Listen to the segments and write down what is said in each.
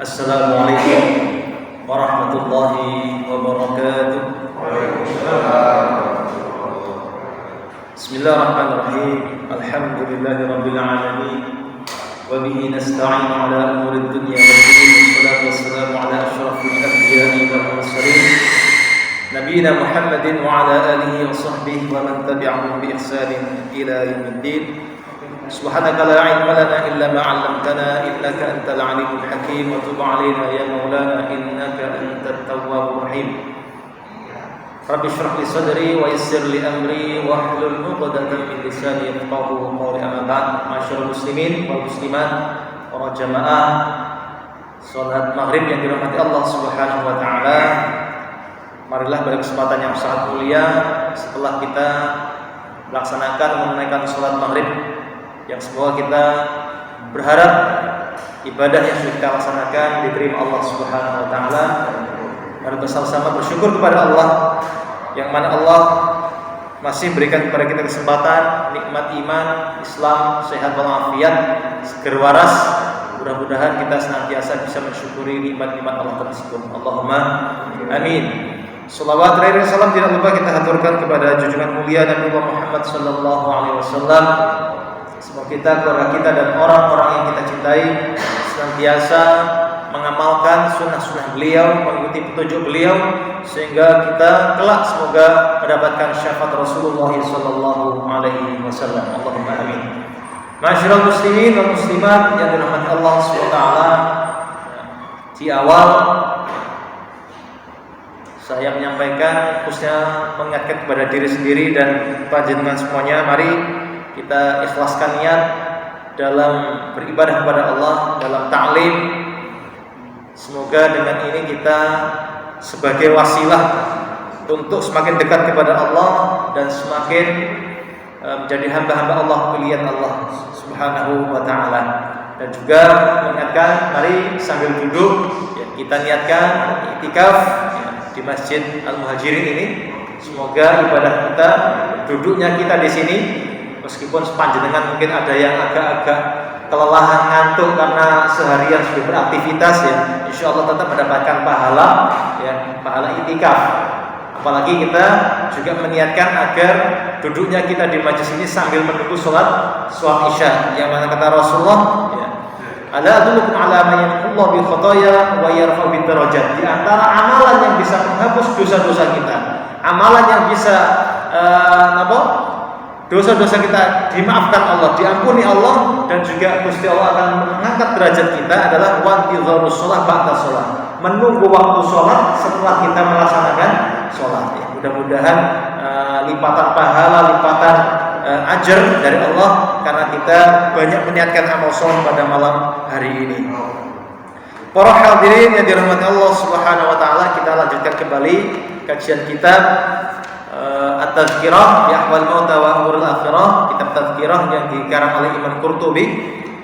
Assalamualaikum warahmatullahi wabarakatuh. Bismillahirrahmanirrahim. Alhamdulillahirabbil alamin. Wa bihi nasta'inu ala umurid dunya waddin. Wassalatu wassalamu ala asyrafil anbiya'i wal mursalin. Nabiyina Muhammadin wa ala alihi wa sahbihi wa man tabi'ahum bi ihsanin ila yaumiddin. Subhanaka la ilma lana illa ma 'allamtana innaka antal alimul hakim wa tub 'alaina ya maulana innaka antat tawwabur rahim. Rabbi shrah li sadri wa yassir li amri wa hlul 'uqdatam min lisani yafqahu qawli. Amma ba'd. Ma'asyiral muslimin wal muslimat, para jamaah salat maghrib yang dirahmati Allah Subhanahu wa taala. Marilah pada kesempatan yang sangat mulia setelah kita melaksanakan menunaikan salat maghrib, yang semoga kita berharap ibadah yang sudah kita laksanakan diterima Allah Subhanahu wa taala. Mari bersama-sama bersyukur kepada Allah yang mana Allah masih berikan kepada kita kesempatan nikmat iman, Islam, sehat walafiat, seger waras. Mudah-mudahan kita senantiasa bisa mensyukuri nikmat-nikmat Allah tersebut. Allahumma amin. Salawat dan salam tidak lupa kita haturkan kepada junjungan mulia Nabi Muhammad sallallahu alaihi wasallam. Semoga kita, keluarga kita dan orang-orang yang kita cintai senantiasa mengamalkan sunnah-sunnah beliau, mengikuti petunjuk beliau, sehingga kita kelak semoga mendapatkan syafaat Rasulullah sallallahu alaihi wasallam. Allahumma amin. Ma'asyiral muslimin dan muslimat yang dirahmati Allah SWT, di awal saya menyampaikan, khususnya mengingatkan kepada diri sendiri dan panjenengan semuanya, mari kita ikhlaskan niat dalam beribadah kepada Allah, dalam ta'lim. Semoga dengan ini kita sebagai wasilah untuk semakin dekat kepada Allah dan semakin menjadi hamba-hamba Allah, pilihan Allah Subhanahu wa ta'ala. Dan juga mengingatkan, mari sambil duduk ya, kita niatkan iktikaf di Masjid Al-Muhajirin ini. Semoga ibadah kita, duduknya kita di sini, meskipun sepanjenengan mungkin ada yang agak-agak kelelahan, ngantuk karena seharian sudah beraktivitas ya, insya Allah tetap mendapatkan pahala ya, pahala iktikaf. Apalagi kita juga meniatkan agar duduknya kita di majlis ini sambil menunggu sholat Isya, yang mana kata Rasulullah ya, ala adullukum ala ma yamhullahu bi khotoya wa yarfa'u bid darajat. Di antara amalan yang bisa menghapus dosa-dosa kita, amalan yang bisa dosa-dosa kita dimaafkan Allah, diampuni Allah, dan juga Gusti Allah akan mengangkat derajat kita adalah wantidharus shalah ba'da shalah, menunggu waktu sholat setelah kita melaksanakan sholat ya. Mudah-mudahan lipatan pahala, lipatan ajar dari Allah karena kita banyak meniatkan amal soleh pada malam hari ini. Para hadirin yang dirahmati Allah Subhanahu wa taala, kita lanjutkan kembali kajian kitab At-Tazkirah bi Ahwal Mauta wa Umuril Akhirah, kitab Tazkirah yang dikarang oleh Imam Qurtubi.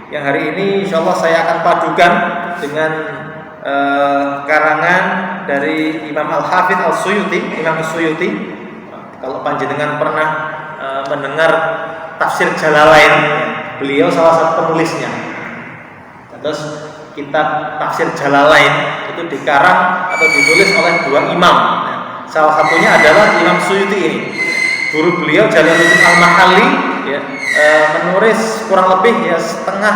Yang hari ini insyaallah saya akan padukan dengan karangan dari Imam Al-Hafidz Al-Suyuti, Imam As-Suyuti. Kalau panjenengan pernah mendengar tafsir Jalalain, beliau salah satu penulisnya. Terus kitab tafsir Jalalain itu dikarang atau ditulis oleh dua imam. Salah satunya adalah Imam Suyuti ini. Guru beliau Jalaluddin Al-Mahalli ya, menulis kurang lebih ya setengah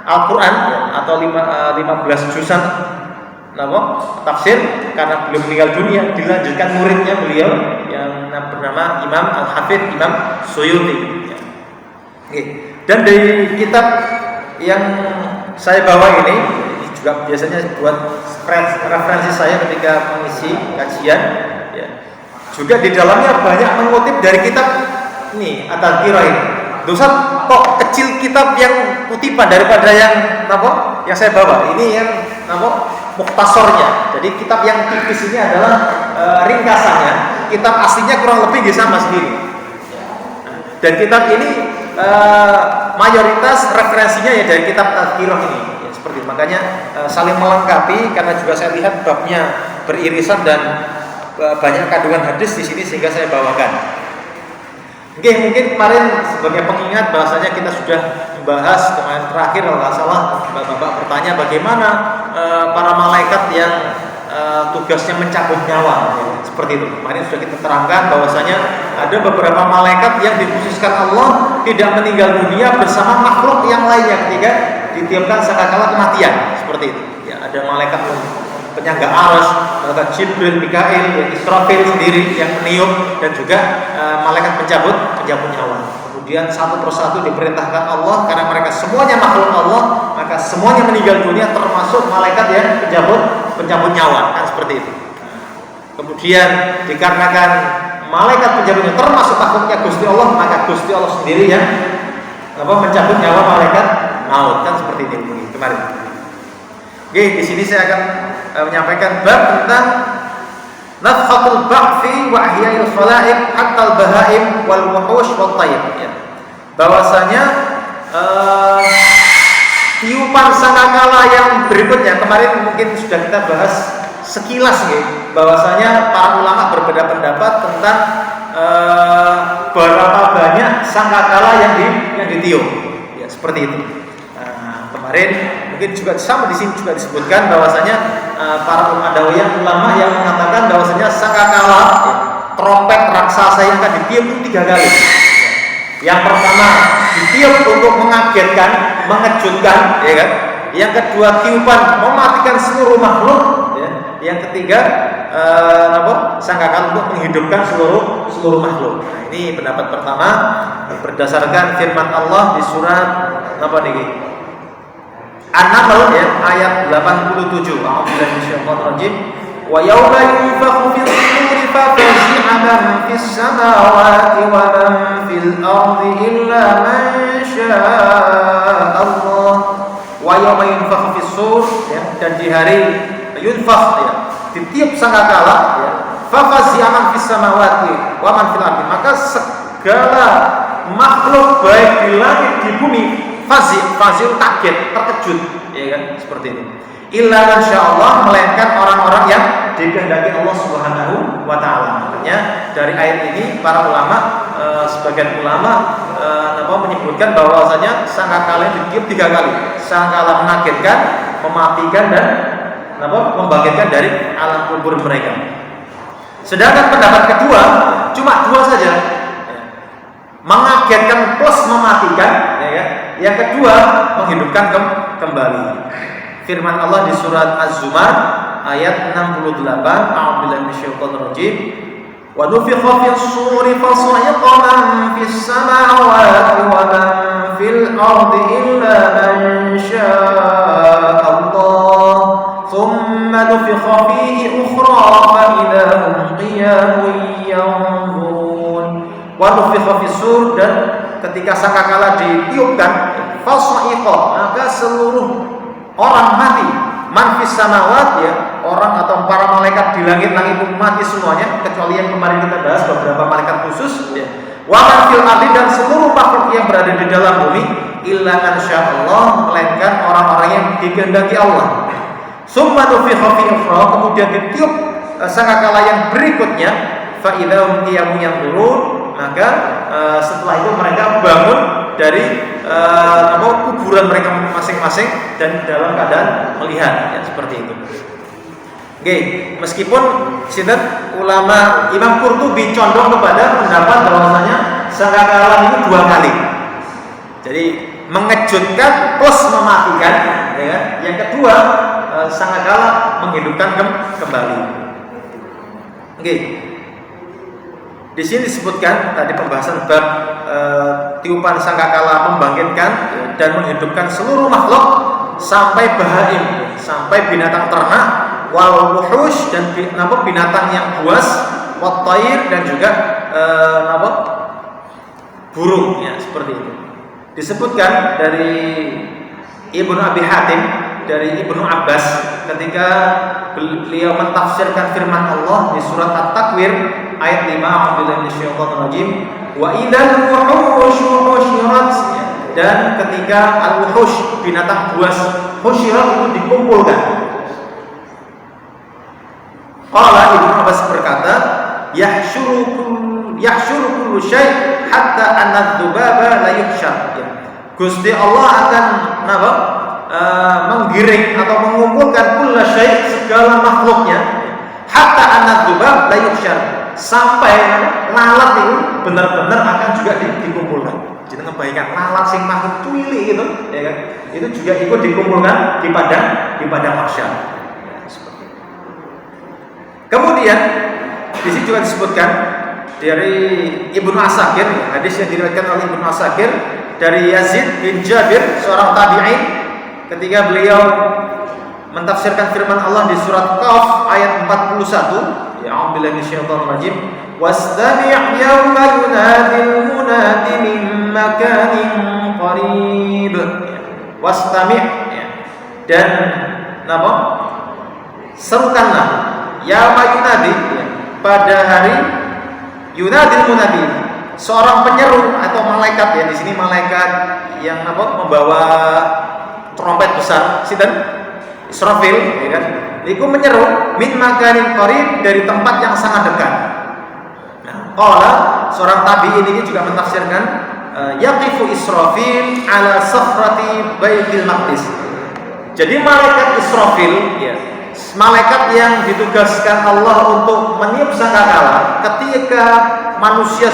Al-Qur'an ya, atau 15 juzan tafsir. Karena beliau meninggal dunia, dilanjutkan muridnya beliau yang bernama Imam Al-Hafidz Imam Suyuti ya. Dan dari kitab yang saya bawa ini juga biasanya buat referensi saya ketika mengisi kajian ya. Juga di dalamnya banyak mengutip dari kitab ini At-Tazkirah ini. Dosa kok kecil kitab yang kutipan daripada yang yang saya bawa. Ini yang mukhtasornya. Jadi kitab yang tipis ini adalah ringkasannya. Kitab aslinya kurang lebih sama sendiri. Dan kitab ini mayoritas referensinya ya dari kitab Tazkirah ini. Ya, seperti itu. Makanya saling melengkapi karena juga saya lihat babnya beririsan dan banyak kandungan hadis di sini sehingga saya bawakan. Oke, mungkin kemarin sebagai pengingat bahasanya kita sudah membahas kemarin terakhir kalau nggak salah Bapak bertanya bagaimana para malaikat yang tugasnya mencabut nyawa, ya, seperti itu. Kemarin sudah kita terangkan bahwasanya ada beberapa malaikat yang dikhususkan Allah tidak meninggal dunia bersama makhluk yang lainnya ketika ditiupkan sangkakala kematian, seperti itu. Ya, ada malaikat penyangga arsy, malaikat Jibril, Mikail, Israfil sendiri yang meniup, dan juga malaikat pencabut nyawa. Kemudian satu persatu diperintahkan Allah, karena mereka semuanya makhluk Allah, maka semuanya meninggal dunia, termasuk malaikat yang pencabut nyawa, kan seperti itu. Kemudian dikarenakan malaikat pencabutnya termasuk makhluknya Gusti Allah, maka Gusti Allah sendiri yang mencabut nyawa malaikat maut, kan seperti ini kemarin. Oke, di sini saya akan menyampaikan bab tentang nafhatul ba'fi wa ahya'il khalaiq hatta al-bahaim wal wuhush wat tayr, ya. Bahwasanya tiupan sangkakala yang berikutnya kemarin mungkin sudah kita bahas sekilas, ya, bahwasanya para ulama berbeda pendapat tentang berapa banyak sangkakala yang ditiup, ya, seperti itu. Kemarin mungkin juga sama di sini juga disebutkan bahwasanya para ulama yang mengatakan bahwasanya sangkakala, ya, trompet raksasa yang akan ditiup itu 3 kali. Yang pertama ditiup untuk mengagetkan, mengejutkan, ya kan? Yang kedua tiupan mematikan seluruh makhluk, ya. Yang ketiga sangkakala untuk menghidupkan seluruh makhluk. Nah, ini pendapat pertama berdasarkan firman Allah di surat An-Nahl, ya, ayat 87. A'udzubillahi minasyaitonir rajim. Wa yauma yunfakhu fis-suri fafazi'a man fis-samawati wa man fil ardi illa man syaa'a Allah. Wa yauma yunfakhu fis-sur, ya, dan di hari yunfakh, ya, ditiup sangkakala, ya, fafazi'a man fis-samawati wa man fil ardi, maka segala makhluk baik di langit di bumi fazil kaget, terkejut, ya kan, seperti ini. Illa insyaallah, melainkan orang-orang yang dikehendaki Allah Subhanahu wa taala. Makanya dari ayat ini para ulama, sebagian ulama menyebutkan bahwasanya sangkakala ditiup 3 kali. Sangkakala mengagetkan, mematikan, dan membangkitkan dari alam kubur mereka. Sedangkan pendapat kedua cuma 2 saja. Mengagetkan plus mematikan, ya kan? Yang kedua menghidupkan kembali. Firman Allah di surat Az-Zumar ayat 68, a'udzubillahi minasyaitonir rajim. Wa nufikha fis-suri fasa'iqa man fis-samawati wa man fil ardi illa man syaa'a Allah. Thumma nufikha fihi ukhra fa idza hum qiyamun yanzurun. Wa nufikha fis-sur, dan ketika sangkakala ditiupkan, fasa'iqa, maka seluruh orang mati, man fis samawat, ya, orang atau para malaikat di langit-langit itu mati semuanya, kecuali yang kemarin kita bahas beberapa malaikat khusus, ya. Wa man fil ardi, dan seluruh makhluk yang berada di dalam bumi, illa insyaallah, melainkan orang-orang yang dikehendaki Allah. Summa nufikha fi ukhra, kemudian ditiup sangkakala yang berikutnya, fa idza hum qiyamun yanzurun, maka setelah itu mereka bangun dari kuburan mereka masing-masing dan dalam keadaan melihat, ya, seperti itu. Oke, meskipun sinten ulama Imam Qurtubi condong kepada pendapat bahwasanya sangkakala itu 2 kali. Jadi mengejutkan plus mematikan, ya. Yang kedua sangkakala menghidupkan kembali. Oke. Di sini disebutkan tadi pembahasan bab tiupan sangkakala membangkitkan, ya, dan menghidupkan seluruh makhluk sampai bahaim, sampai binatang ternak, wal wuhush, dan binatang yang buas, wat tayr, dan juga burung, ya, seperti itu. Disebutkan dari Ibnu Abi Hatim, dari Ibnu Abbas, ketika beliau mentafsirkan firman Allah di surat At-Takwir ayat 5, a'udzubillahi minasyaitonir rajim, wa idzal wuhush husyirat, dan ketika al-wuhush, binatang buas, husyirat itu dikumpulkan. Qala Ibnu Abbas berkata, yahsyuru kullu syai' hatta anadz-dzubaba la yuhsyar. Gusti Allah akan menggiring atau mengumpulkan kulla syai' segala makhluknya, hatta an-dzubab la yuhsyar, sampai lalat itu benar-benar akan juga dikumpulkan. Jadi ngebaikan lalat sing makhluk cuili gitu, ya kan? Itu juga ikut dikumpulkan di padang mahsyar. Kemudian di sini juga disebutkan dari Ibnu Asakir, hadis yang diriwayatkan oleh Ibnu Asakir dari Yazid bin Jabir, seorang tabi'in, ketika beliau mentafsirkan firman Allah di surat Qaf ayat 41, ya a'udzubillahi minasyaitonir rajim, wastami' yawma yunadil munadi min makanin qarib. Wastami', dan napa? Serukanlah yawma yunadi, pada hari yunadil munadi, seorang penyeru atau malaikat, ya di sini malaikat yang membawa trompet besar, sinten? Israfil, ya kan? Niku menyeru min makanin qarib, dari tempat yang sangat dekat. Nah, qala seorang tabi'in ini juga mentafsirkan yaqifu Israfil ala sakhrati Baitul Maqdis. Jadi malaikat Israfil, ya, malaikat yang ditugaskan Allah untuk meniup sangkakala ketika manusia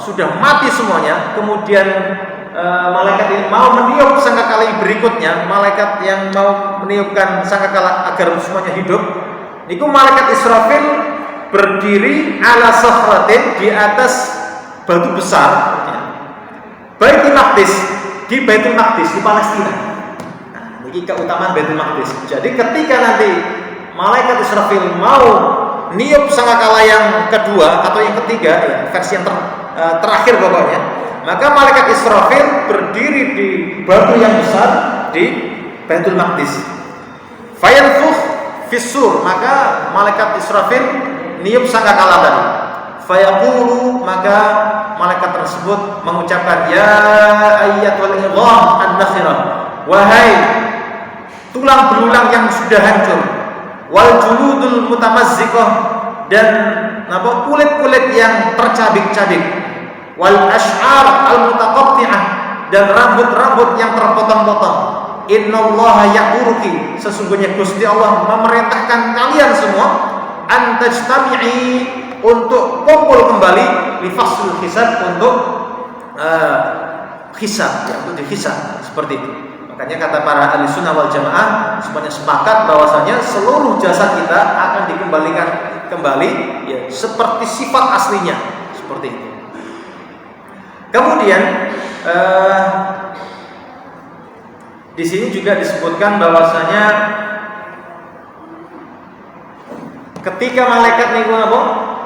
sudah mati semuanya, kemudian malaikat ini mau meniup sangkakala yang berikutnya, malaikat yang mau meniupkan sangkakala agar semuanya hidup. Niku malaikat Israfil berdiri ala sakhratin, di atas batu besar, Baitul Maqdis, di Baitul Maqdis di Palestina. Nah, ini keutamaan Baitul Maqdis. Jadi ketika nanti malaikat Israfil mau niup sangkakala yang kedua atau yang ketiga, ya, versi yang terakhir pokoknya, maka malaikat Israfil berdiri di batu yang besar di Baitul Maqdis. Fayanfukh fis-sur, maka malaikat Israfil niup sangkakala tadi. Fayaqulu, maka malaikat tersebut mengucapkan, ya ayyatul idham an-nakhirah, wahai tulang belulang yang sudah hancur, wal juludul mutamazziqah, dan kulit-kulit yang tercabik-cabik, wal ash'ar al-mutaqatti'ah, dan rambut-rambut yang terpotong-potong. Innallaha ya'muruki, sesungguhnya Gusti Allah memerintahkan kalian semua, an tajtami'i, untuk kumpul kembali, li faslul hisab, untuk hisab, ya, untuk dihisab, seperti itu. Makanya kata para ahli sunnah wal jamaah semuanya sepakat bahwasanya seluruh jasad kita akan dikembalikan kembali, ya, seperti sifat aslinya, seperti itu. Kemudian di sini juga disebutkan bahwasanya ketika malaikat niku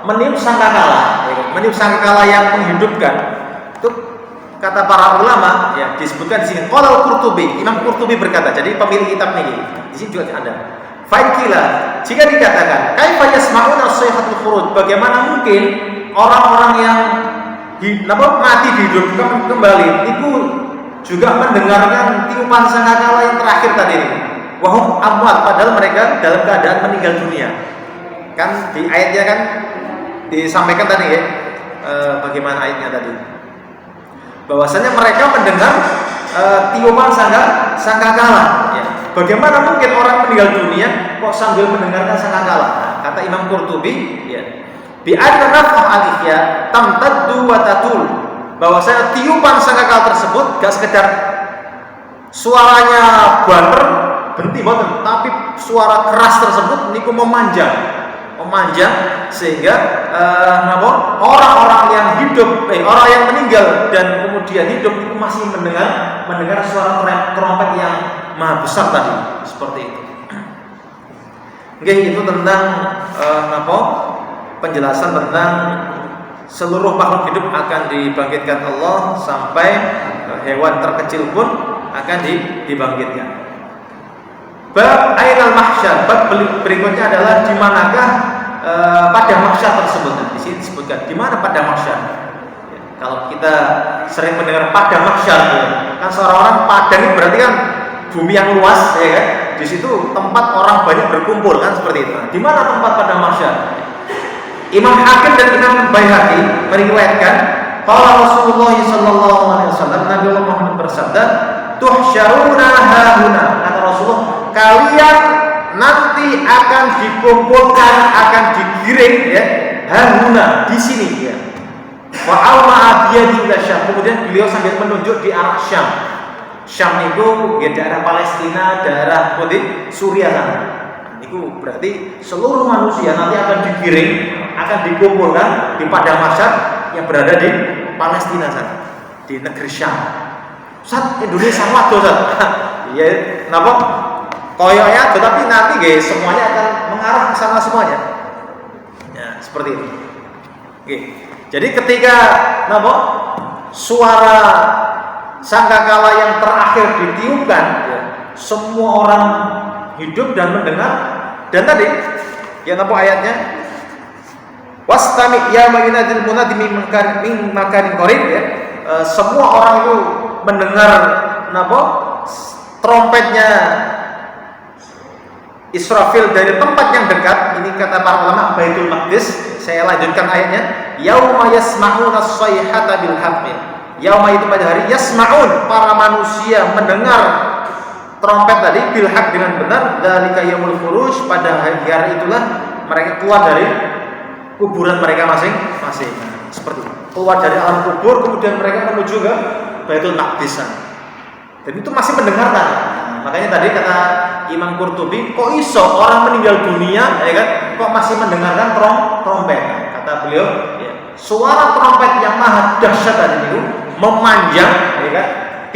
meniup sangkakala, meniup sangkakala yang menghidupkan, itu kata para ulama, ya, disebutkan di sini. Qala Qurtubi, Imam Qurtubi berkata, jadi pemilik kitab ini, di sini juga ada. Fa'ikila, jika dikatakan, kaifa yasma'una sayhatul khuruj, bagaimana mungkin orang-orang yang mati dihidupkan kembali itu juga mendengarkan tiupan sangkakala yang terakhir tadi ini. Wahum amwat, padahal mereka dalam keadaan meninggal dunia. Kan di ayatnya kan disampaikan tadi, ya, bagaimana ayatnya tadi, bahwasanya mereka mendengar tiupan sangkakala, ya. Bagaimana mungkin orang meninggal dunia kok sambil mendengarkan sangkakala? Nah, kata Imam Qurtubi, ya, bi anna nafah alifya tamtaddu wa tatul, bahwasanya tiupan sangkakala tersebut gak sekedar suaranya banter berhenti boten, tapi suara keras tersebut niku memanjang sehingga orang-orang yang hidup, orang yang meninggal dan kemudian hidup itu masih mendengar suara trompet yang maha besar tadi, seperti itu. Oke, itu tentang penjelasan tentang seluruh makhluk hidup akan dibangkitkan Allah, sampai hewan terkecil pun akan dibangkitkan. Bab ainal mahsyar, bab berikutnya adalah di manakah pada mahsyar tersebut. Nah, di sini disebutkan di mana pada mahsyar. Ya, kalau kita sering mendengar pada mahsyar, ya, kan seorang padang itu berarti kan bumi yang luas, ya kan? Di situ tempat orang banyak berkumpul, kan seperti itu. Nah, di mana tempat pada mahsyar? Imam Hakim dan Imam Baihaqi meriwayatkan, qala Rasulullah sallallahu alaihi wasallam, Nabi Muhammad bersabda, tuhsyaruna hauna, kata Rasulullah, kalian nanti akan dikumpulkan, akan digiring ya, hauna di sini ya. Wa alma abiyadi ila Syam. Kemudian beliau sambil menunjuk di arah Syam. Syam itu ya daerah Palestina, daerah Suriah sana. Itu berarti seluruh manusia nanti akan digiring, akan dikumpulkan di padang mahsyar yang berada di Palestina sana, di negeri Syam. Saat Indonesia waduh Ustaz. Iya, napa? Koyonya tetapi nanti guys semuanya akan mengarah ke sana semuanya. Ya, seperti itu. Oke. Jadi ketika napa? Suara sangkakala yang terakhir ditiupkan, ya, semua orang hidup dan mendengar. Dan tadi yang napa ayatnya? Wastami ya mayunadil munadi min makanin qarib ya. Semua orang itu mendengar napa? Trompetnya Israfil dari tempat yang dekat. Ini kata para ulama Baitul Maqdis. Saya lanjutkan ayatnya. Yauma yasma'una as-sayhata bil haqqi. Yauma itu pada hari yasma'un, para manusia mendengar trompet tadi bil haqq dengan benar. Dzalika yaumul khuruj, pada hari itulah mereka keluar dari kuburan mereka masing-masing. Seperti itu. Keluar dari alam kubur kemudian mereka menuju ke Baitul Maqdis. Dan itu masih mendengarkan. Makanya tadi kata Imam Qurtubi, kok iso orang meninggal dunia ya kan, kok masih mendengarkan trompet. Kata beliau, ya, suara trompet yang maha dahsyat tadi itu memanjang ya kan,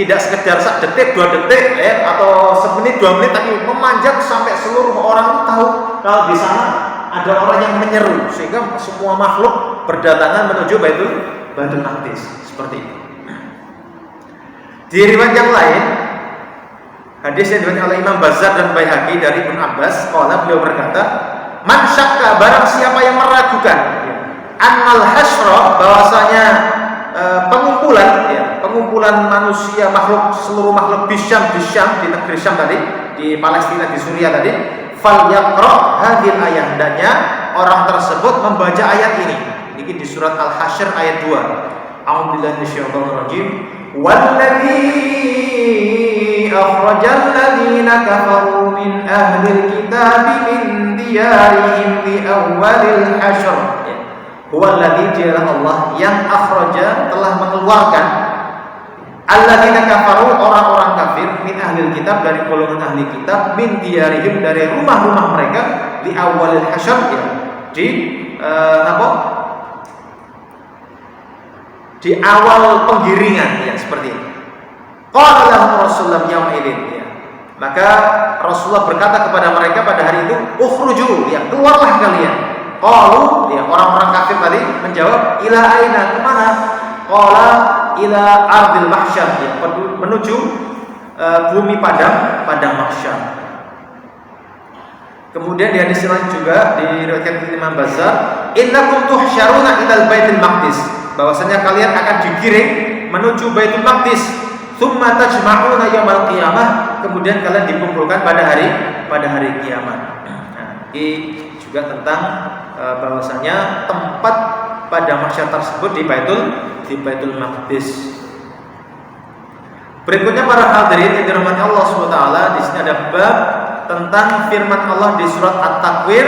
tidak sekedar 1 detik, 2 detik ya, atau semenit, 2 menit, tapi memanjang sampai seluruh orang tahu kalau di sana ada orang yang menyeru, sehingga semua makhluk berdatangan menuju Baitul Maqdis. Seperti itu. Di riwayat yang lain, hadis yang diriwayatkan oleh Imam Bazzar dan Baihaqi dari Ibnu Abbas, qala, beliau berkata, man syakka, barang siapa yang meragukan annal hasyra, bahwasanya pengumpulan manusia, makhluk, seluruh makhluk di Syam, di negeri Syam tadi, di Palestina, di Suriah tadi, fal yaqra hadhil ayat, hendaknya orang tersebut membaca ayat ini. Ini di surat Al-Hasyr ayat 2. A'udzubillahi minasyaitonir rajim. Walladzi akhrajal ladzina kafaru min ahlil kitabi min diyarihim li awwalil hasyr. Huwallazi, dialah Allah yang akhraja, telah mengeluarkan, alladzina kafaru, orang-orang kafir, min ahlil kitab, dari golongan ahli kitab, min diyarihim, dari rumah-rumah mereka, li awwalil hasyr, ya, di awal penggiringan, ya, seperti itu. Qala lahum Rasulullah yauma idzin, ya. Maka Rasulullah berkata kepada mereka pada hari itu, ukhruju, ya, keluarlah kalian. Qalu, ya, orang-orang kafir tadi menjawab, ila aina, kemana? Qala ila ardil mahsyar, ya, menuju bumi padang mahsyar. Kemudian di hadis lain juga diriwayatkan Imam Bazzar, innakum tuhsyaruna ilal Baitul Maqdis, bahwasanya kalian akan digiring menuju Baitul Maqdis, tsumma tajma'una yaumal qiyamah, kemudian kalian dikumpulkan pada hari kiamat. Nah, ini juga tentang bahwasanya tempat pada mahsyar tersebut di Baitul Maqdis. Berikutnya para hadirin yang dirahmati Allah SWT, di sini ada bab tentang firman Allah di surat At-Takwir,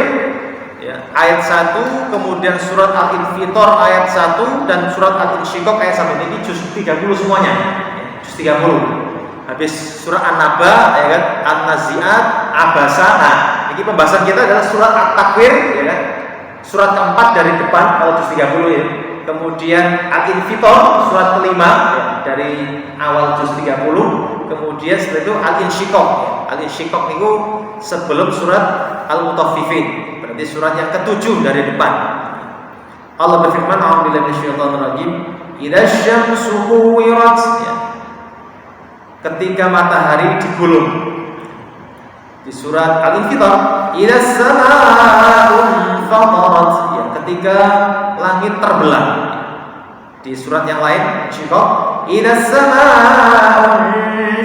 ya, ayat 1, kemudian surat Al-Infitor ayat 1, dan surat Al-Insyiqaq ayat 1. Ini juz 30 semuanya, ya, juz 30. Habis surat An-Naba, ya kan, An-Nazi'at, Abasa. Nah, ini pembahasan kita adalah surat At-Takwir, ya kan, surat keempat dari depan kalau juz 30 ya. Kemudian Al-Infitor surat kelima, ya, dari awal juz 30. Kemudian setelah itu Al-Insyiqaq. Al-Insyiqaq itu sebelum surat Al-Mutaffifin, berarti surat yang ke-7 dari depan. Allah berfirman, a'udzubillahi minasyaitonir rajim, idza syamsu kuwirat, ya, ketika matahari digulung. Di surat Al-Infitar, idza samaa'un fatarat, ya, ketika langit terbelah. Di surat yang lain, Insyiqaq, idza samaa'un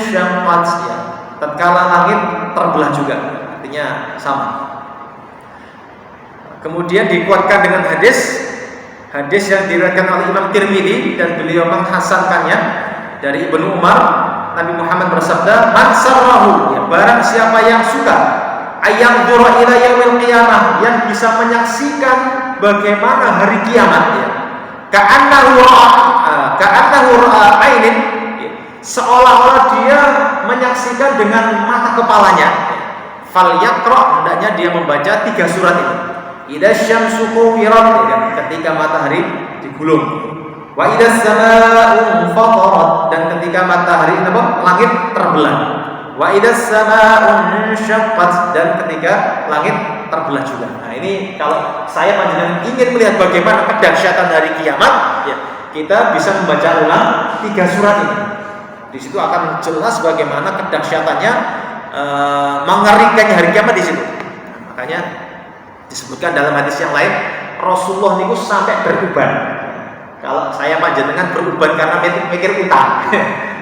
syaqqat, ya, tatkala langit terbelah juga, artinya sama. Kemudian dikuatkan dengan hadis yang diriwayatkan oleh Imam Tirmidzi dan beliau menghasankannya dari Ibnu Umar, Nabi Muhammad bersabda, "Man sarrahu," ya, barang siapa yang suka, ayang dzura ila yaumil qiyamah, yang bisa menyaksikan bagaimana hari kiamat, ya. Ka'annahu ra'a ainin, seolah-olah dia menyaksikan dengan mata kepalanya. Falyaqra, hendaknya dia membaca 3 surat ini. Idza syamsu kuwirat, ketika matahari digulung. Wa idza samaa'u fatarat, dan ketika matahari langit terbelah. Wa idza samaa'u syaqqat, dan ketika langit terbelah juga. Nah, ini kalau saya panjenengan ingin melihat bagaimana kedahsyatan hari kiamat, ya, kita bisa membaca ulang 3 surat ini. Di situ akan jelas bagaimana kedahsyatannya, mengerikannya hari kiamat di situ. Nah, makanya disebutkan dalam hadis yang lain, Rasulullah niku sampai beruban. Kalau saya panjenengan beruban karena mikir utang,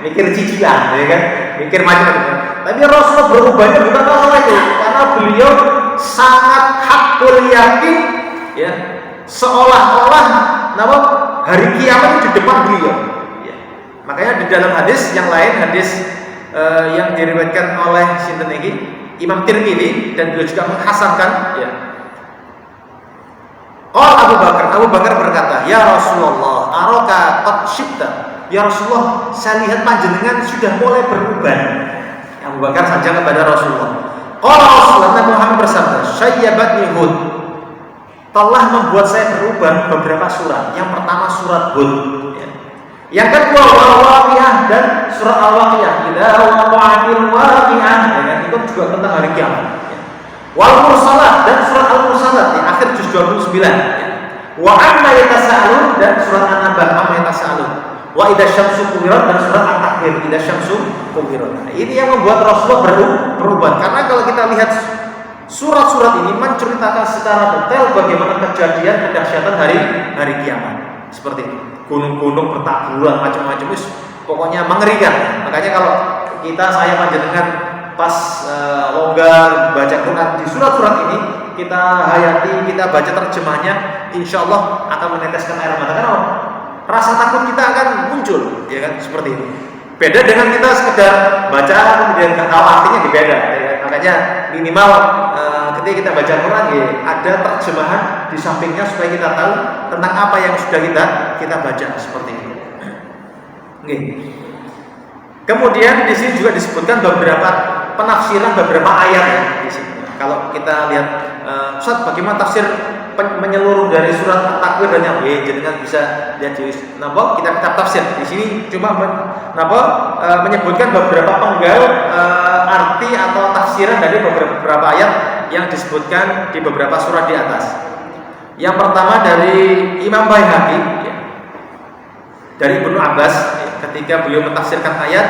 mikir cicilan, ya kan, mikir macam-macam. Tapi Rasulullah berubannya bukan masalah itu, karena beliau sangat hakul yakin, ya, seolah-olah hari kiamat itu di depan beliau. Ya. Makanya di dalam hadis yang lain, hadis yang diriwayatkan oleh sinten iki Imam Tirmidzi, dan beliau juga menghasankan, ya. Abu Bakar berkata, "Ya Rasulullah, araka qad syibta." Ya Rasulullah, saya lihat panjenengan sudah mulai beruban. Abu Bakar saja kepada Rasulullah. Qala Rasulullah, Nabi Muhammad bersabda, "Syayyabatni Hud." Telah membuat saya beruban beberapa surat. Yang pertama surat Hud, ya. Yang kedua Al-Waqiah dan surat Al-Waqiah. Idza waqa'atil waqi'ah, ya, itu juga tentang hari kiamat. Wal Mursalat dan surat Al-Mursalat di akhir juz 29, ya. Wa amma yatasaalun dan surat An-Naba, amma yatasaalun. Wa idza syamsu kuwirat dan surat At-Takwir, idza syamsu kuwirat. Nah, ini yang membuat Rasulullah berubah, karena kalau kita lihat surat-surat ini menceritakan secara detail bagaimana kejadian kedahsyatan hari kiamat. Seperti gunung-gunung bertaburan macam-macam, pokoknya mengerikan. Makanya kalau saya panjenengan pas longgar baca Quran di surat-surat ini, kita hayati, kita baca terjemahnya, insya Allah akan meneteskan air mata. Karena rasa takut kita akan muncul, ya kan, seperti itu. Beda dengan kita sekedar baca kemudian nggak tahu artinya, beda. Ya kan? Makanya minimal ketika kita baca Quran, ya, ada terjemahan di sampingnya supaya kita tahu tentang apa yang sudah kita baca, seperti itu. Oke. Kemudian di sini juga disebutkan beberapa penafsiran beberapa ayat, ya, di sini. Kalau kita lihat, Ustaz, bagaimana tafsir menyeluruh dari surat At-Takwir dan yang lain, jenengan bisa lihat di kitab tafsir. Di sini cuma menyebutkan beberapa penggal arti atau tafsiran dari beberapa ayat yang disebutkan di beberapa surat di atas. Yang pertama dari Imam Baihaqi, ya, dari Ibnu Abbas, ya, ketika beliau mentafsirkan ayat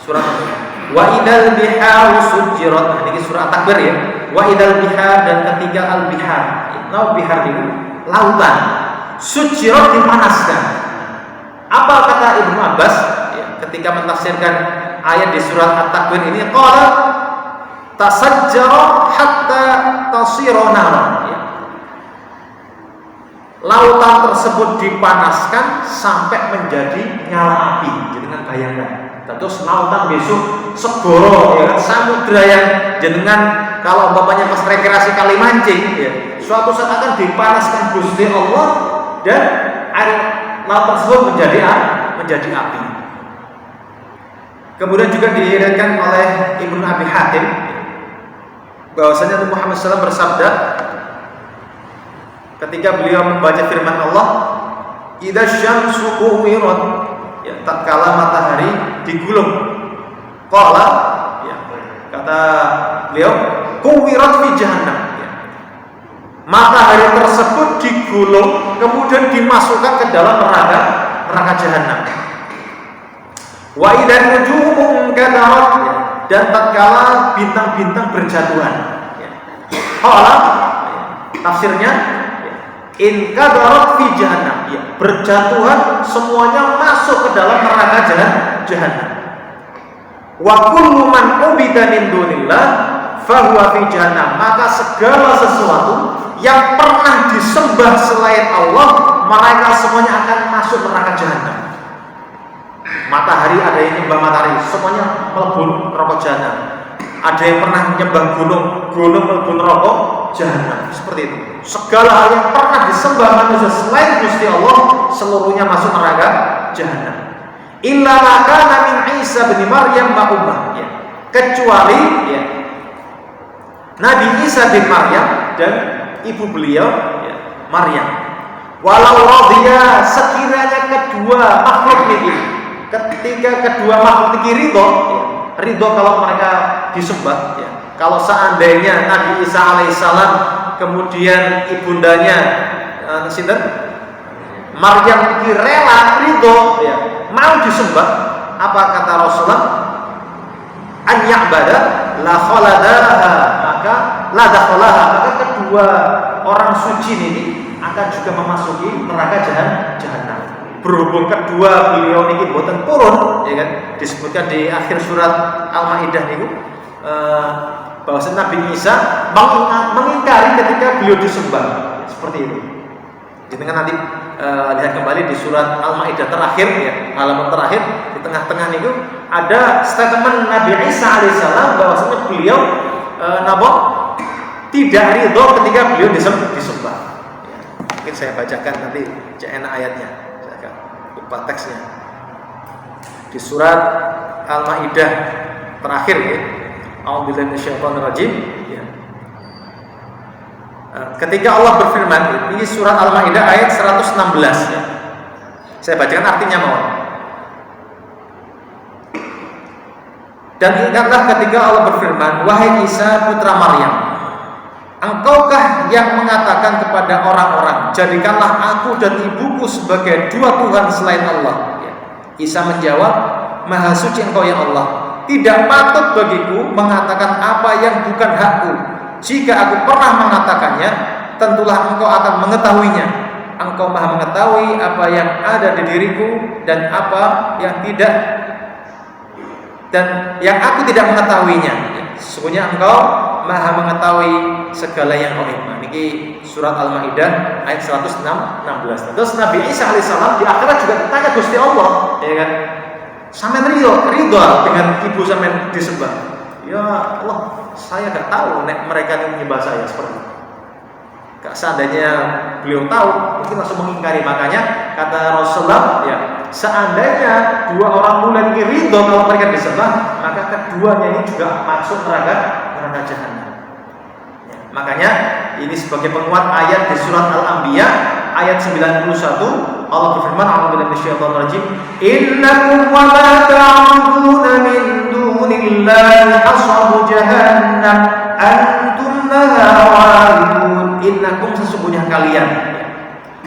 surat wa idal bihar sujirat, ini surat At-Takwir, ya. Wa idal bihar, dan ketiga al-bihar. Bihar itu lautan. Sujirat dipanaskan. Apa kata Ibnu Abbas, ya, ketika mentafsirkan ayat di surat At-Takwir ini? Qala tasajjara hatta tasira naran, ya. Lautan tersebut dipanaskan sampai menjadi nyala api. Dengan bayangkan, terus lautan besok segoro, ya kan, samudra yang jenengan kalau umpamanya pas rekreasi kali mancing, ya, suatu saat akan dipanaskan Gusti Allah dan air laut tersebut menjadi api. Kemudian juga diriwayatkan oleh Ibnu Abi Hatim bahwasanya Nabi Muhammad SAW bersabda ketika beliau membaca firman Allah, "Idza syamsu kuwirat," ya, tatkala matahari digulung. Qala, ya, kata beliau, "Kuwirat fi jahannam." Ya. Matahari tersebut digulung kemudian dimasukkan ke dalam neraka jahanam. Wa idan nujumun kadarat, ya, dan tatkala bintang-bintang berjatuhan. Ya. Qala, ya, tafsirnya, in kadarat fi jahannam, ya, berjatuhan semuanya masuk ke dalam neraka jahanam. Wa kullu man ubida min dunillah fahuwa fi jahannam, maka segala sesuatu yang pernah disembah selain Allah, mereka semuanya akan masuk neraka jahanam. Matahari, ada yang nyembah matahari, semuanya mlebu neraka jahanam. Ada yang pernah nyembah gunung mlebu neraka jahanam. Seperti itu. Segala hal yang pernah disembah manusia selain Gusti Allah, seluruhnya masuk neraka jahanam. Illa ma kana min Isa bin Maryam wa ummah, ya. Kecuali ya, Nabi Isa bin Maryam dan ibu beliau ya, Maryam. Walau radhiya, sekiranya kedua makhluk ini, ketika kedua makhluk ini ridho kalau mereka disembah ya. Kalau seandainya Nabi Isa alaihissalam kemudian ibundanya sinten Maryam ini rela ridho ya, mau disembah, apa kata Rasulullah? An ya'bada la khaladaha, maka la dakhalaha, maka kedua orang suci ini akan juga memasuki neraka jahanam. Berhubung kedua beliau niki boten purun, ya kan? Disebutkan di akhir surat Al-Maidah niku bahwa Nabi Isa mengingkari ketika beliau disembah. Seperti itu. Jadi nanti lihat kembali di surat Al-Maidah terakhir ya, halaman terakhir di tengah-tengah niku ada statement Nabi Isa alaihissalam bahwasanya beliau tidak ridho ketika beliau disembah. Ya, mungkin saya bacakan nanti enak ayatnya. Lupa teksnya di surat Al-Maidah terakhir ya, A'udzubillahi minasyaitonirrajim ya. Ketika Allah berfirman, ini surat Al-Maidah ayat 116 ya. Saya bacakan artinya mohon. Dan ingatlah ketika Allah berfirman, wahai Isa putra Maryam, engkaukah yang mengatakan kepada orang-orang, jadikanlah aku dan ibuku sebagai dua Tuhan selain Allah? Ya. Isa menjawab, maha suci engkau ya Allah, tidak patut bagiku mengatakan apa yang bukan hakku. Jika aku pernah mengatakannya, tentulah engkau akan mengetahuinya. Engkau maha mengetahui apa yang ada di diriku dan apa yang tidak, dan yang aku tidak mengetahuinya. Ya. Sesungguhnya engkau maha mengetahui segala yang gaib. Niki surat Al-Maidah ayat 116. Terus Nabi Isa alaihissalam di akhirat juga ditanya Gusti Allah, ya kan? Sampeyan ridho dengan ibu sampeyan disembah? Ya Allah, saya enggak tahu nek mereka ini menyembah saya seperti itu. Seandainya beliau tahu, mungkin langsung mengingkari. Makanya kata Rasulullah, ya, seandainya dua orang mulia ini ridho kalau mereka disembah, maka keduanya ini juga masuk neraka jahanam. Ya, makanya ini sebagai penguat ayat di surat Al-Anbiya ayat 91, Allah berfirman, a'udzubillahi minasyaitonirrajim, innakum wa ma ta'buduna min dunillahi hasabu jahannam antum laha waridun. Innakum, sesungguhnya kalian,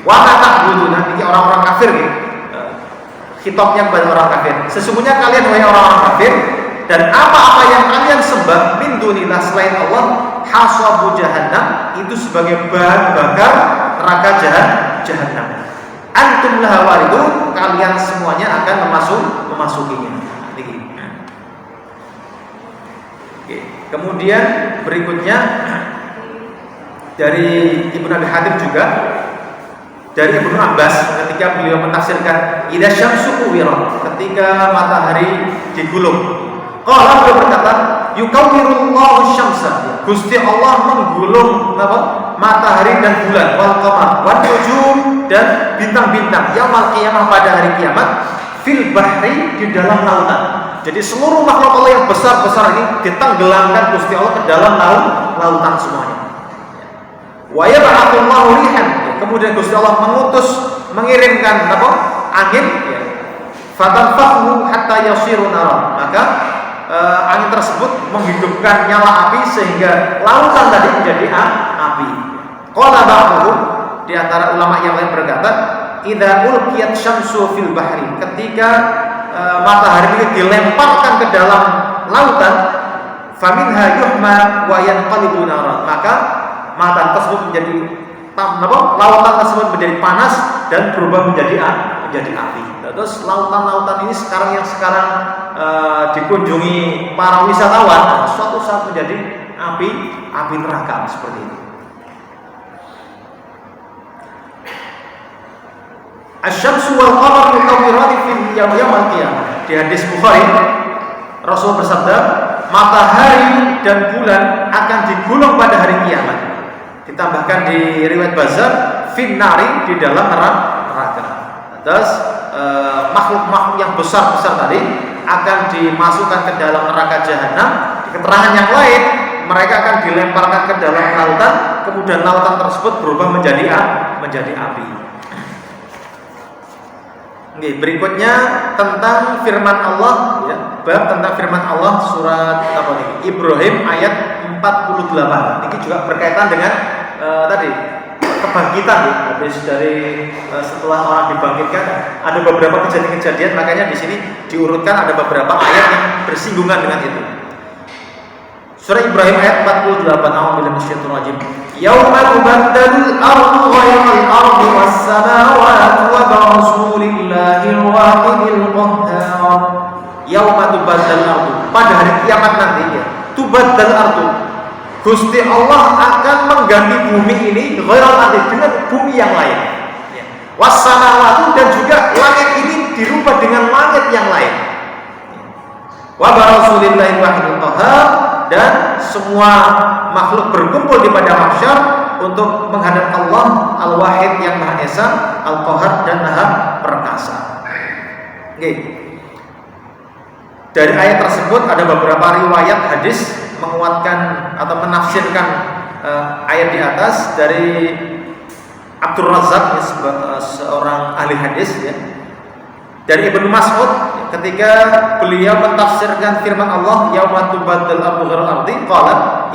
wa ma ta'buduna, ini orang-orang kafir ya. Khitabnya kepada orang kafir. Sesungguhnya kalian wahai orang-orang kafir, dan apa-apa yang kalian sembah min dunillah selain Allah, hasabu jahannam, itu sebagai bahan bakar neraka jahanam. Antum laha waridun, kalian semuanya akan memasukinya. Oke. Kemudian berikutnya dari Ibnu Abi Hatim juga, dari Ibnu Abbas ketika beliau menafsirkan idza syamsu kuwirat, ketika matahari digulung. Qala, beliau berkata, yukawwirullahu syamsa, Gusti Allah menggulung matahari dan bulan, wal qamar wan nujum, dan bintang-bintang, yaumul qiyamah, pada hari kiamat, fil bahri, di dalam lautan. Jadi seluruh makhluk Allah yang besar-besar ini ditenggelamkan Gusti Allah ke dalam lautan semuanya. Wa yab'atsullahu rihan, kemudian Gusti Allah mengirimkan angin, ya, fatanfahu hatta yasiru naran, maka angin tersebut menghidupkan nyala api sehingga lautan tadi menjadi api. Qala ba'dhum, di antara ulama yang lain berkata, idza ulqiyat syamsu fil bahri, ketika matahari ini dilemparkan ke dalam lautan, faminha yuhma wa yanqalibu naran, maka mata tersebut menjadi lautan tersebut menjadi panas dan berubah menjadi api. Terus lautan-lautan ini yang sekarang dikunjungi para wisatawan, suatu saat menjadi api neraka seperti itu. Asy-syamsu wal qamar munawwirani fi yaumil qiyamah. Di hadis Bukhari, Rasul bersabda, matahari dan bulan akan digulung pada hari kiamat. Ditambahkan di riwayat Bazzar, finnari, di dalam neraka. Terus makhluk-makhluk yang besar-besar tadi akan dimasukkan ke dalam neraka jahanam. Di keterangan yang lain, mereka akan dilemparkan ke dalam lautan, kemudian lautan tersebut berubah menjadi api. Oke, berikutnya tentang firman Allah, ya, bab tentang firman Allah surat apa ini? Ibrahim ayat 48. Ini juga berkaitan dengan tadi kebangkitan, ya. Habis dari setelah orang dibangkitkan ada beberapa kejadian-kejadian, makanya di sini diurutkan ada beberapa ayat yang bersinggungan dengan itu. Surah Ibrahim ayat 48. A'udzubillahi minasyaitonir rajim. Yauma tubaddalul ardu ghairal ardi was samawati wa barasulillahi al-wahidil qahhar. Yauma tubaddalul ardu, pada hari kiamat nanti, ya, tubaddal ardu, Gusti Allah akan mengganti bumi ini ghairal ardi, dengan bumi yang lain, ya. Was samawati, dan juga langit ini dirubah dengan langit yang lain. Wa barasulillahi al-wahidil qahhar, dan semua makhluk berkumpul di pada mahsyar untuk menghadap Allah Al-Wahid yang Maha Esa, Al-Qahar, dan Maha Perkasa. Oke. Dari ayat tersebut ada beberapa riwayat hadis menguatkan atau menafsirkan ayat di atas. Dari Abdul Razak, seorang ahli hadis, ya. Dari Ibnu Mas'ud, ketika beliau mentafsirkan firman Allah yauma tubaddal ardu ghairal ardi, qala,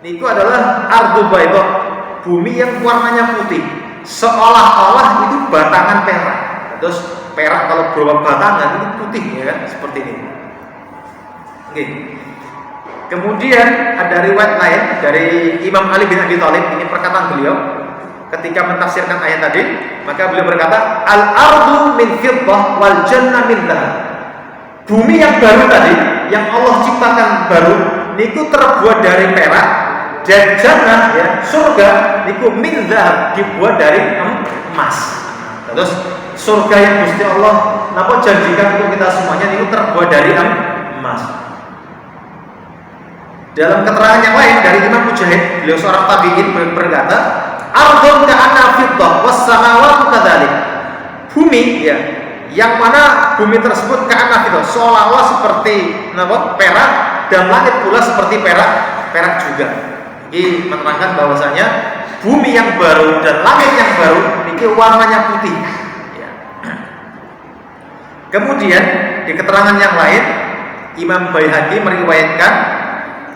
niku adalah ardu baydha, bumi yang warnanya putih, seolah-olah itu batangan perak. Terus perak kalau berupa batangan itu putih, ya kan, seperti ini. Oke. Kemudian ada riwayat lain dari Imam Ali bin Abi Thalib, ini perkataan beliau ketika mentafsirkan ayat tadi, maka beliau berkata, al-ardu min fiddah wal jannah min dhahab. Bumi yang baru tadi, yang Allah ciptakan baru, niku terbuat dari perak, dan jannah, ya, surga, niku min dhahab, dibuat dari emas. Terus surga yang Gusti Allah napa janjikan untuk kita semuanya niku terbuat dari emas. Dalam keterangan yang lain dari Imam Mujahid, beliau seorang tabi'in, berkata, ardun ka'anna fiddah was samawati kadzalik. Bumi, ya, yang mana bumi tersebut ka'anna fiddah, seolah-olah seperti napa perak, dan langit pula seperti perak juga. Ini menerangkan bahwasanya bumi yang baru dan langit yang baru ini warnanya putih, ya. Kemudian di keterangan yang lain, Imam Baihaqi meriwayatkan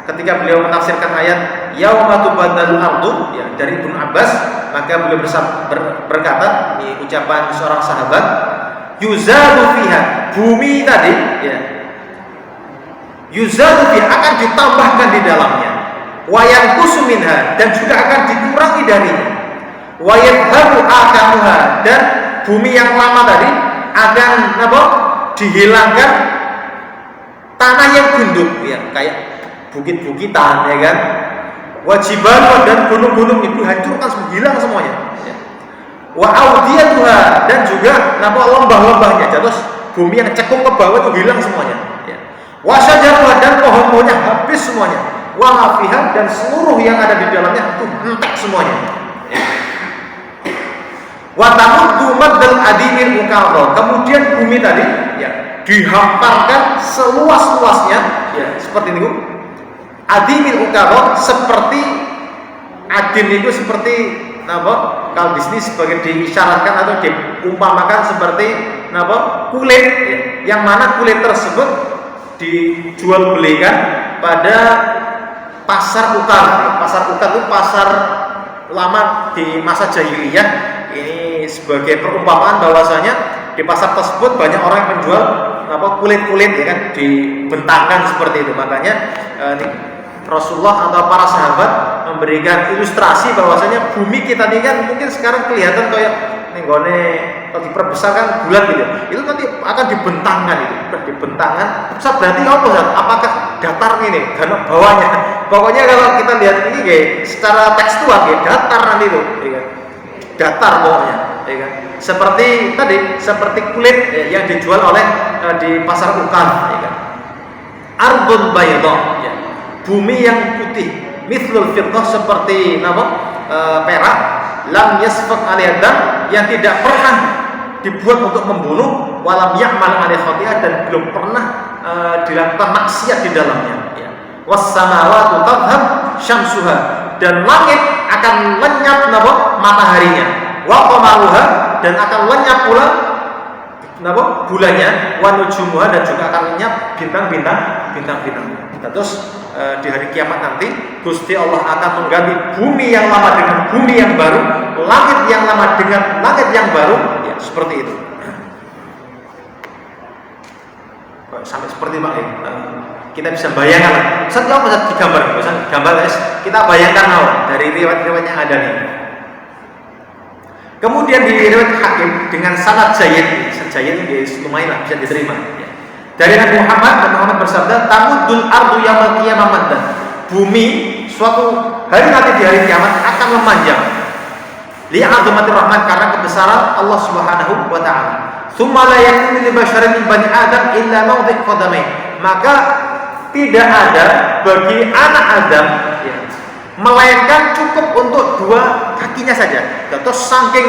ketika beliau menafsirkan ayat yauma tubaddalul ardu, ya, dari Ibnu Abbas, maka beliau berkata, ini ucapan seorang sahabat, yuzadu fiha, bumi tadi, ya, yuzadu fiha, akan ditambahkan di dalamnya, wa yanqusu minha, dan juga akan dikurangi darinya, wa yadhabu akamuha, dan bumi yang lama tadi akan dihilangkan tanah yang gunduk, ya, kayak bukit-bukitan, ya kan, wajiban, dan gunung-gunung itu hancurkan, hilang semuanya, ya. Wa audiyatuha, dan juga lembah-lembahnya, terus bumi yang cekung ke bawah itu hilang semuanya, ya. Wa syajaruha, dan pohon-pohonnya habis semuanya. Wa mafiha, dan seluruh yang ada di dalamnya itu entek semuanya, ya. Wa tamuddu maddal adimil mukarrar, kemudian bumi tadi, ya, dihamparkan seluas-luasnya, ya, seperti ini. Adimil ukaror, seperti adim itu seperti kalau di sini sebagai diisyaratkan atau diumpamakan seperti kulit, ya, yang mana kulit tersebut dijual belikan pada pasar ukar. Pasar ukar itu pasar lama di masa jahiliyah. Ini sebagai perumpamaan bahwasanya di pasar tersebut banyak orang yang menjual kulit-kulit, ya kan, dibentangkan seperti itu. Makanya Rasulullah atau para sahabat memberikan ilustrasi bahwasanya bumi kita ini kan mungkin sekarang kelihatan kayak nenggone atau diperbesar kan bulat gitu. Itu nanti akan dibentangkan, itu dibentangkan. Ustaz, berarti apa, Ustaz? Apakah datar ini dan bawahnya? Pokoknya kalau kita lihat ini kayak secara tekstual kayak datar nanti itu, ya. Datar pokoknya. ya kan? Seperti tadi, seperti kulit yang dijual oleh di pasar Ukan, ya kan? Ardun bayda, ya. Bumi yang putih, mithlul fiddah, seperti perak, lam yasfaq alaiha dam, yang tidak pernah dibuat untuk membunuh, walam ya'mal alaiha khati'ah, dan belum pernah dilakukan maksiat di dalamnya, ya. Was samawati tadhhab syamsuha, dan langit akan lenyap mataharinya, wa qamaruha, dan akan lenyap pula bulannya, wa nujumuha, dan juga akan lenyap bintang-bintangnya. Terus di hari kiamat nanti Gusti Allah akan mengganti bumi yang lama dengan bumi yang baru, langit yang lama dengan langit yang baru, ya, seperti itu. Sampai seperti Pak, kita bisa bayangkan. Setiap bisa digambar, guys. Kita bayangkan dari riwayat-riwayat yang ada nih. Kemudian di riwayat Hakim dengan sanad jayyid lumayan lah, bisa diterima, ya. Dari Nabi Muhammad bersabda, "Tamudul ardu yaumil qiyamah maddan." Bumi suatu hari nanti di hari kiamat akan memanjang. Li'azamatir rahman, karena kebesaran Allah Subhanahu wa taala. Tsumma la yakunu li basharin min bani Adam illa mawdi' qadamai. Maka tidak ada bagi anak Adam, ya, melainkan cukup untuk dua kakinya saja. Terus saking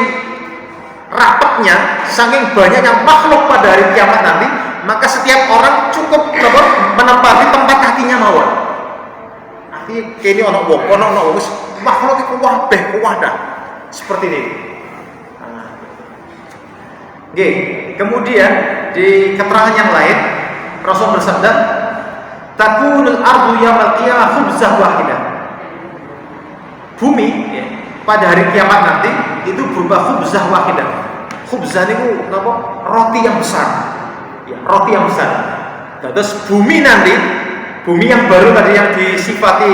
rapatnya, saking banyaknya makhluk pada hari kiamat nanti, maka setiap orang cukup menempati tempat kakinya mawon. Artinya kene ana wong wis makhluk iku kabeh kuwadah. Seperti ini. Oke, kemudian di keterangan yang lain Rasul bersabda, "Takunul ardu yaumil qiyamah khubzah wahidah." Bumi, ya, pada hari kiamat nanti itu berupa khubzah wahidah. Khubzah itu roti yang besar. Ya, roti yang besar. Terus bumi nanti, bumi yang baru tadi yang disifati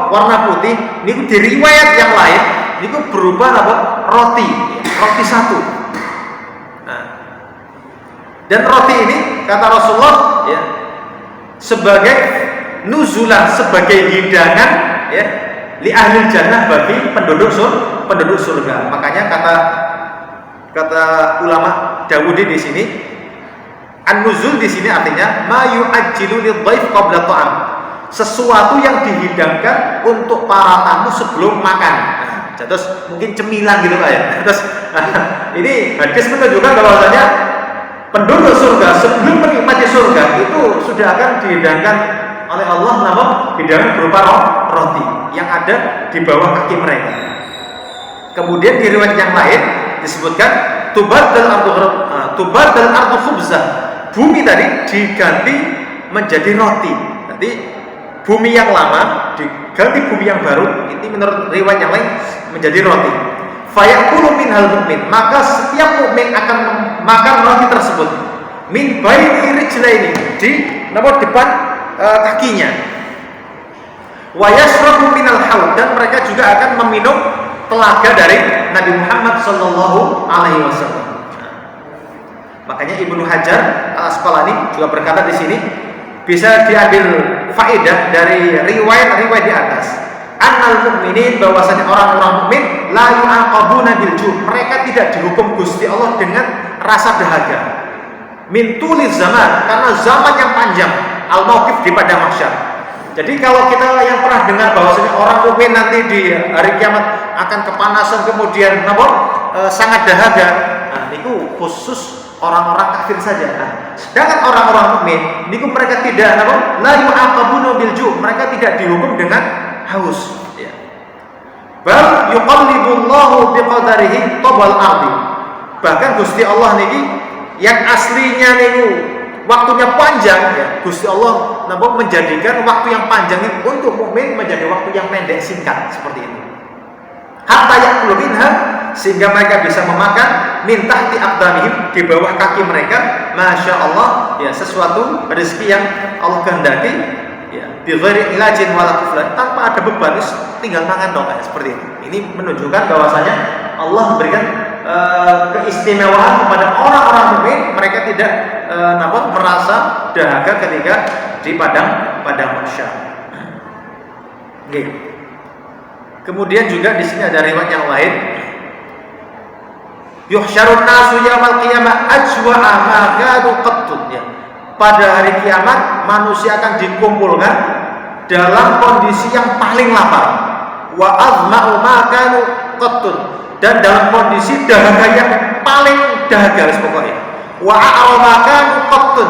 warna putih, ini di riwayat yang lain ini berupa roti, roti satu. Nah, dan roti ini kata Rasulullah, ya, sebagai nuzulan, sebagai hidangan, ya, li ahli jannah, bagi penduduk surga. Makanya kata ulama Dawudi di sini, an-nuzul di sini artinya ma yu'ajjilu lidhaif qabla ta'am, sesuatu yang dihidangkan untuk para tamu sebelum makan. Terus mungkin cemilan gitu Pak, ya. Terus ini hadis menunjukkan bahwasanya penduduk surga sebelum menikmati surga itu sudah akan dihidangkan oleh Allah hidangan berupa roti yang ada di bawah kaki mereka. Kemudian di riwayat yang lain disebutkan tubadal ardu khubzah, bumi tadi diganti menjadi roti. Nanti bumi yang lama diganti bumi yang baru, ini menurut riwayat yang lain menjadi roti. Fayaqulu minhal mu'min, maka setiap mukmin akan makan roti tersebut. Min baini rijlaini, di depan kakinya. Wa yashrabu minal haud, dan mereka juga akan meminum telaga dari Nabi Muhammad sallallahu alaihi wasallam. Makanya Ibnu Hajar Al-Asqalani juga berkata di sini, bisa diambil faedah dari riwayat-riwayat di atas. Annal mu'minin, bahwasanya orang-orang mukmin la yu'aqabuna bil ju', mereka tidak dihukum Gusti Allah dengan rasa dahaga. Min tuliz zaman, karena zaman yang panjang, al-mauqif di padang mahsyar. Jadi kalau kita yang pernah dengar bahwasanya orang mukmin nanti di hari kiamat akan kepanasan, kemudian sangat dahaga, nah niku khusus orang-orang kafir saja. Nah, sedangkan orang-orang mukmin niku mereka tidak la yu'aqabuna bil ju', mereka tidak dihukum dengan haus, ya. Bal yuqallibullahu biqadarihi tabal ardi. Bahkan Gusti Allah niki yang aslinya niku waktunya panjang, ya, Gusti Allah menjadikan waktu yang panjang ini untuk mukmin menjadi waktu yang pendek, singkat, seperti itu. Hatta ya'kulu minha, sehingga mereka bisa memakan min tahti aqdamihim, di bawah kaki mereka, masya Allah, ya, sesuatu rezeki yang Allah kehendaki, ya, bi ghairi ilajin wala kuflan, tanpa ada beban, tinggal tangan dong, kayak seperti itu. Ini menunjukkan bahwasanya Allah memberikan keistimewaan kepada orang-orang mukmin, mereka tidak merasa dahaga ketika di padang mahsyar. Kemudian juga di sini ada riwayat yang lain Yuhsyarun nasu yaumal qiyamah ajwa'a ma kanu qattun, ya. Pada hari kiamat manusia akan dikumpulkan dalam kondisi yang paling lapar. Wa azma'u ma kanu qattun, dan dalam kondisi dahaga yang paling dahaga pokoknya. Wa a'aw ma kanu qattun,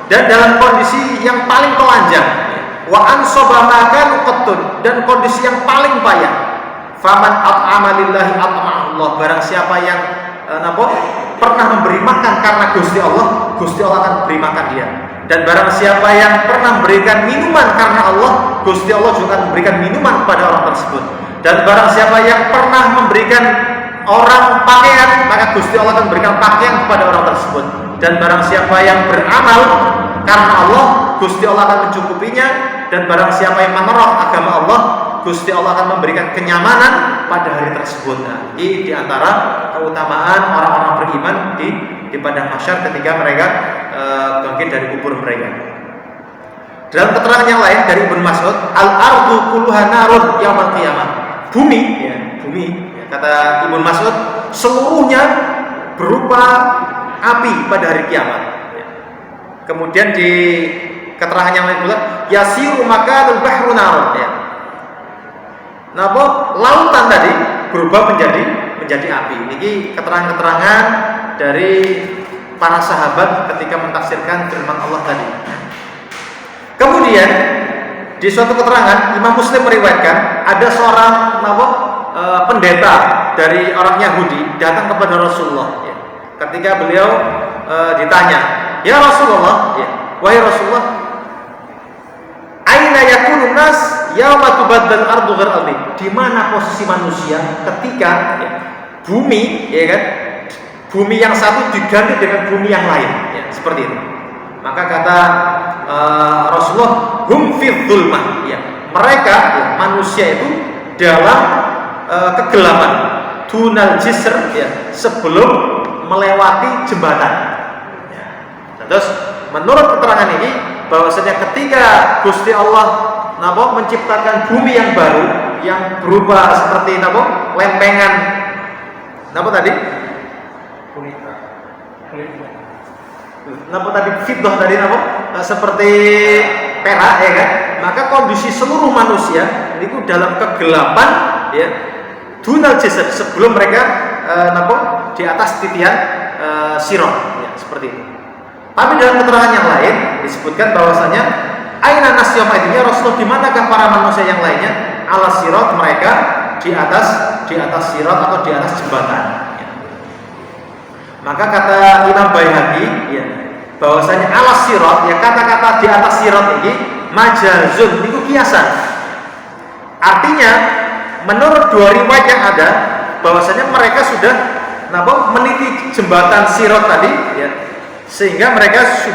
dan dalam kondisi yang paling telanjang. Wa ansaba ma kanu qattun, dan kondisi yang paling payah. Faman at'ama lillahi at'amahullah, barang siapa yang pernah memberi makan karena Gusti Allah akan beri makan dia. Dan barang siapa yang pernah memberikan minuman karena Allah, Gusti Allah juga akan memberikan minuman kepada orang tersebut. Dan barang siapa yang pernah memberikan orang pakaian, maka Gusti Allah akan memberikan pakaian kepada orang tersebut. Dan barang siapa yang beramal karena Allah, Gusti Allah akan mencukupinya. Dan barang siapa yang menerok agama Allah, Gusti Allah akan memberikan kenyamanan pada hari tersebut. Nah, ini diantara keutamaan orang-orang beriman di padang mahsyar ketika mereka bangkit dari kubur mereka. Dalam keterangan yang lain dari Ibnu Mas'ud, al-ardu kulluha narun yaumil qiyamah. Bumi, kata Ibnu Mas'ud, seluruhnya berupa api pada hari kiamat. Kemudian di keterangan yang lain pula, yasiru makanul bahru narun, ya. Lautan tadi berubah menjadi api. Ini keterangan-keterangan dari para sahabat ketika mentafsirkan firman Allah tadi. Kemudian di suatu keterangan Imam Muslim meriwayatkan ada seorang pendeta dari orang Yahudi datang kepada Rasulullah, ya. Ketika beliau ditanya, ya Rasulullah, ya, wahai Rasulullah, aina yakunun nas yauma tubaddal ardu ghairal ardi, di mana posisi manusia ketika, ya, bumi, ya kan, bumi yang satu diganti dengan bumi yang lain, ya, seperti itu. Maka kata Rasulullah, hum fi dzulmah, ya, mereka, ya, manusia itu dalam kegelapan, dunal jisr, ya, sebelum melewati jembatan, ya. Terus menurut keterangan ini bahwasanya ketika Gusti Allah menciptakan bumi yang baru yang berubah seperti lempengan tadi fiddah tadi seperti perak, ya kan, maka kondisi seluruh manusia itu dalam kegelapan, ya, dunal jisr, sebelum mereka di atas titian sirat, ya, seperti itu. Tapi dalam keterangan yang lain disebutkan bahwasanya aina nas yauma idin, ya Rasulullah, di manakah para manusia yang lainnya? Ala sirat, mereka di atas sirat atau di atas jembatan, ya. Maka kata Imam Baihaqi, ya, bahwasanya ala sirat, ya, kata-kata di atas sirat ini majazun, itu kiasan. Artinya menurut dua riwayat yang ada bahwasanya mereka sudah meniti jembatan sirat tadi, ya, sehingga mereka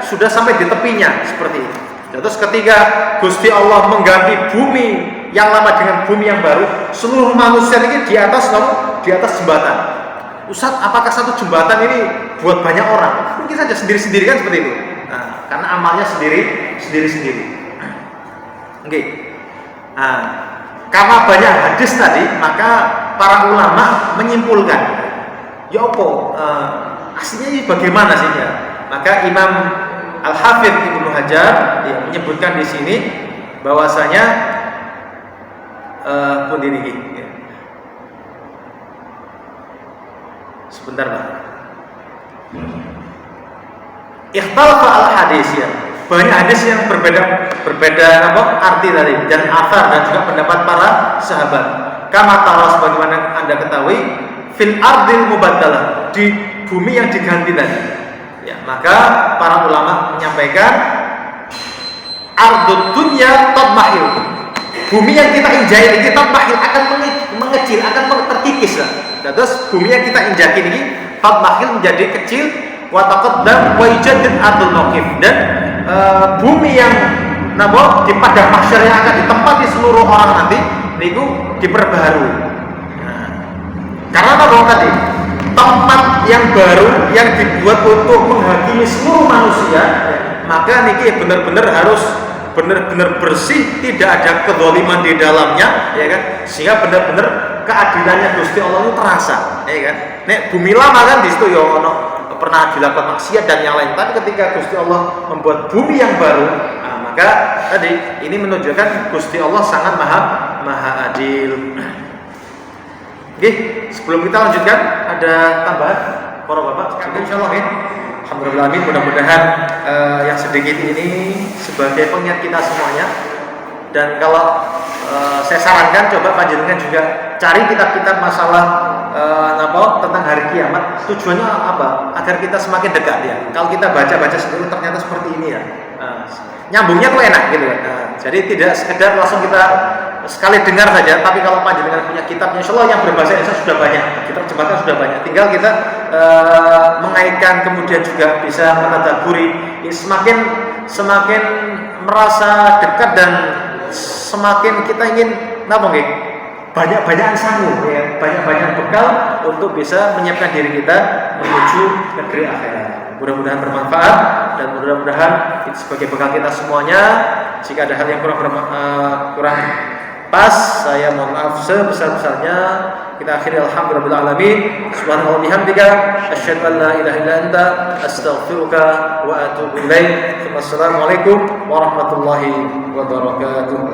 sudah sampai di tepinya, seperti itu. Terus ketika Gusti Allah mengganti bumi yang lama dengan bumi yang baru, seluruh manusia ini di atas jembatan. Ustaz, apakah satu jembatan ini buat banyak orang? Mungkin saja sendiri-sendiri, kan, seperti itu. Nah, karena amalnya sendiri-sendiri. Oke. Nah, karena banyak hadis tadi, maka para ulama menyimpulkan, ya apa? Aslinya ini bagaimana sih, ya? Maka Imam Al-Hafidz Ibnu Hajar, ya, menyebutkan di sini bahwasanya ya. Sebentar, Pak. Ikhtalafa al-hadis, ya. Banyak hadis yang berbeda arti tadi, dan athar, dan juga pendapat para sahabat. Kama tara, sebagaimana Anda ketahui, fil ardil mubaddalah, di bumi yang diganti tadi, ya. Maka para ulama menyampaikan ardud dunya tadmahil, bumi yang kita injak ini tadmahil, akan mengecil, akan terkikis, lah. Terus bumi yang kita injak ini tadmahil, menjadi kecil, wa taqaddam wa yujaddid ardul mauqif, dan bumi yang di padang mahsyar yang akan ditempati seluruh orang nanti niku diperbaharui. Nah, karena tadi tempat yang baru yang dibuat untuk menghakimi seluruh manusia, maka niki benar-benar harus benar-benar bersih, tidak ada kezaliman di dalamnya, ya kan, sehingga benar-benar keadilannya Gusti Allah itu terasa, ya kan. nek bumi lama kan di situ ya ono pernah dilakukan maksiat dan yang lain. Tapi ketika Gusti Allah membuat bumi yang baru, nah, maka tadi ini menunjukkan Gusti Allah sangat maha adil. Oke, sebelum kita lanjutkan ada tambahan para bapak. Insyaallah ya. Alhamdulillah, mudah-mudahan yang sedikit ini sebagai pengingat kita semuanya. Dan kalau saya sarankan coba panjenengan juga cari kitab-kitab masalah tentang hari kiamat. Tujuannya apa? Agar kita semakin dekat ya. Kalau kita baca-baca sendiri ternyata seperti ini ya. Nyambungnya tuh enak gitu kan. Jadi tidak sekedar langsung kita sekali dengar saja, tapi kalau panjenengan punya kitabnya, insyaallah yang berbahasa Indonesia sudah banyak, kita terjemahkan sudah banyak. Tinggal kita mengaitkan, kemudian juga bisa menadaburi. Semakin merasa dekat dan semakin kita ingin banyak-banyakan sanggup ya, banyak-banyak bekal untuk bisa menyiapkan diri kita menuju negeri akhirat. Mudah-mudahan bermanfaat dan mudah-mudahan itu sebagai bekal kita semuanya. Jika ada hal yang kurang pas, saya mohon maaf sebesar-besarnya. Kita akhiri alhamdulillah alamin. Subhanallah bihamdika asyhadu an la ilaha illa anta astaghfiruka wa atubu ilaik. Wassalamualaikum warahmatullahi wabarakatuh.